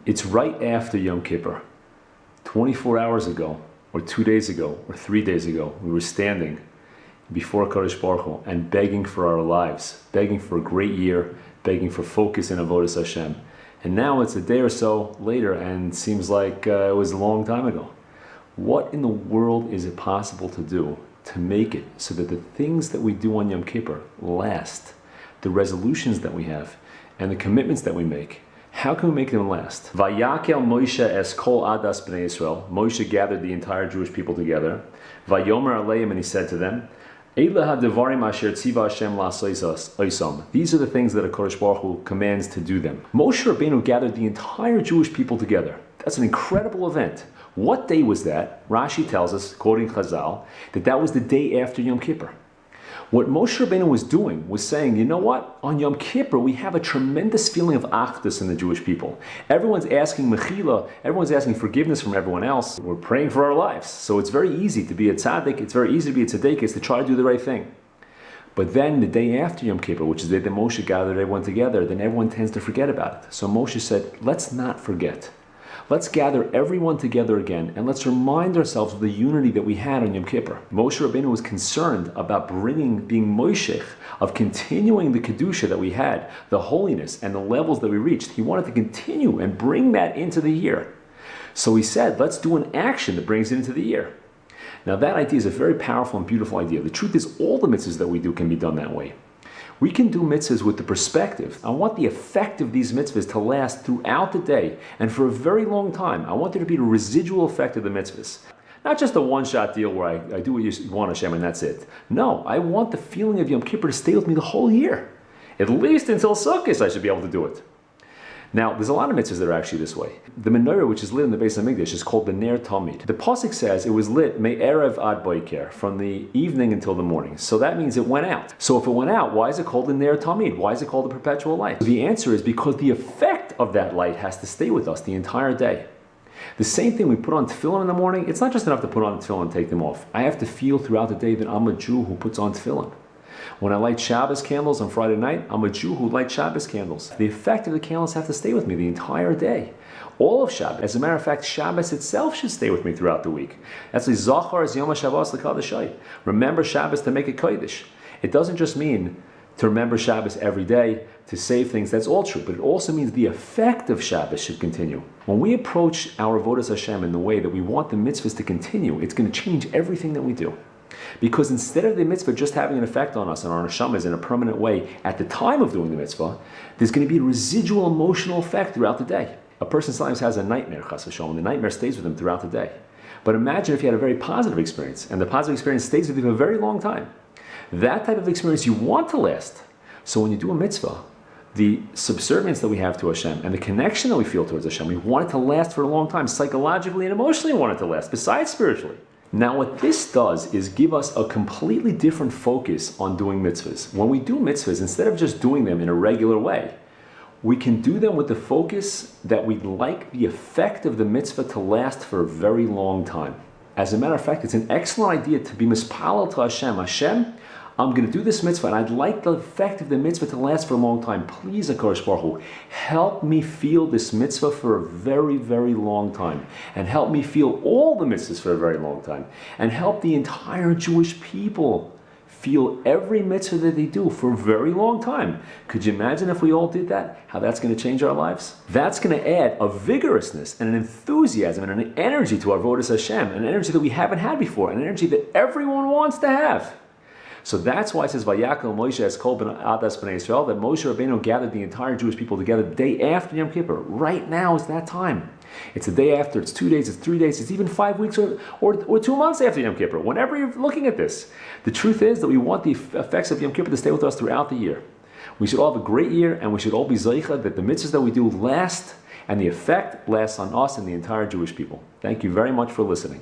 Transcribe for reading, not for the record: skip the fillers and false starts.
It's right after Yom Kippur. 24 hours ago, or 2 days ago, or 3 days ago, we were standing before Kadosh Baruch Hu and begging for our lives, begging for a great year, begging for focus in Avodas Hashem. And now it's a day or so later and seems like it was a long time ago. What in the world is it possible to do to make it so that the things that we do on Yom Kippur last? The resolutions that we have and the commitments that we make, how can we make them last? Vayakel Moshe es kol adas b'nei Yisrael. Moshe gathered the entire Jewish people together. Vayomer aleim, and he said to them, These are the things that HaKadosh Baruch Hu commands to do them. Moshe Rabbeinu gathered the entire Jewish people together. That's an incredible event. What day was that? Rashi tells us, quoting Chazal, that was the day after Yom Kippur. What Moshe Rabbeinu was doing was saying, you know what? On Yom Kippur, we have a tremendous feeling of achdus in the Jewish people. Everyone's asking mechila, everyone's asking forgiveness from everyone else. We're praying for our lives. So it's very easy to be a tzaddik, it's very easy to be a tzaddik, to try to do the right thing. But then the day after Yom Kippur, which is the day that Moshe gathered everyone together, then everyone tends to forget about it. So Moshe said, let's not forget. Let's gather everyone together again and let's remind ourselves of the unity that we had on Yom Kippur. Moshe Rabbeinu was concerned about being Moshech, of continuing the Kedusha that we had, the holiness and the levels that we reached. He wanted to continue and bring that into the year. So he said, let's do an action that brings it into the year. Now that idea is a very powerful and beautiful idea. The truth is all the mitzvahs that we do can be done that way. We can do mitzvahs with the perspective. I want the effect of these mitzvahs to last throughout the day and for a very long time. I want there to be a residual effect of the mitzvahs. Not just a one-shot deal where I do what you want, Hashem, and that's it. No, I want the feeling of Yom Kippur to stay with me the whole year. At least until Sukkos I should be able to do it. Now, there's a lot of mitzvahs that are actually this way. The menorah, which is lit in the Beis HaMikdash, is called the Ner Tamid. The pasuk says it was lit me'erev ad boiker, from the evening until the morning. So that means it went out. So if it went out, why is it called the Ner Tamid? Why is it called the perpetual light? The answer is because the effect of that light has to stay with us the entire day. The same thing, we put on tefillin in the morning. It's not just enough to put on tefillin and take them off. I have to feel throughout the day that I'm a Jew who puts on tefillin. When I light Shabbos candles on Friday night, I'm a Jew who lights Shabbos candles. The effect of the candles have to stay with me the entire day. All of Shabbos. As a matter of fact, Shabbos itself should stay with me throughout the week. That's the Zachar es Yom HaShabbos l'Kadashai. Remember Shabbos to make it Kodesh. It doesn't just mean to remember Shabbos every day, to save things, that's all true, but it also means the effect of Shabbos should continue. When we approach our Avodas Hashem in the way that we want the mitzvahs to continue, it's going to change everything that we do. Because instead of the mitzvah just having an effect on us and our neshamas in a permanent way at the time of doing the mitzvah, there's going to be a residual emotional effect throughout the day. A person sometimes has a nightmare, chas v'shalom, and the nightmare stays with them throughout the day. But imagine if you had a very positive experience, and the positive experience stays with you for a very long time. That type of experience you want to last. So when you do a mitzvah, the subservience that we have to Hashem and the connection that we feel towards Hashem, we want it to last for a long time. Psychologically and emotionally we want it to last, besides spiritually. Now what this does is give us a completely different focus on doing mitzvahs. When we do mitzvahs, instead of just doing them in a regular way, we can do them with the focus that we'd like the effect of the mitzvah to last for a very long time. As a matter of fact, it's an excellent idea to be mispalel to Hashem. Hashem, I'm going to do this mitzvah and I'd like the effect of the mitzvah to last for a long time. Please, HaKadosh Baruch Hu, help me feel this mitzvah for a very, very long time. And help me feel all the mitzvahs for a very long time. And help the entire Jewish people feel every mitzvah that they do for a very long time. Could you imagine if we all did that? How that's going to change our lives? That's going to add a vigorousness and an enthusiasm and an energy to our Avodas Hashem, an energy that we haven't had before, an energy that everyone wants to have. So that's why it says, Vayakel Moshe es kol adas b'nei Yisrael, that Moshe Rabbeinu gathered the entire Jewish people together the day after Yom Kippur. Right now is that time. It's the day after, it's 2 days, it's 3 days, it's even 5 weeks or 2 months after Yom Kippur, whenever you're looking at this. The truth is that we want the effects of Yom Kippur to stay with us throughout the year. We should all have a great year and we should all be zeicha that the mitzvahs that we do last and the effect lasts on us and the entire Jewish people. Thank you very much for listening.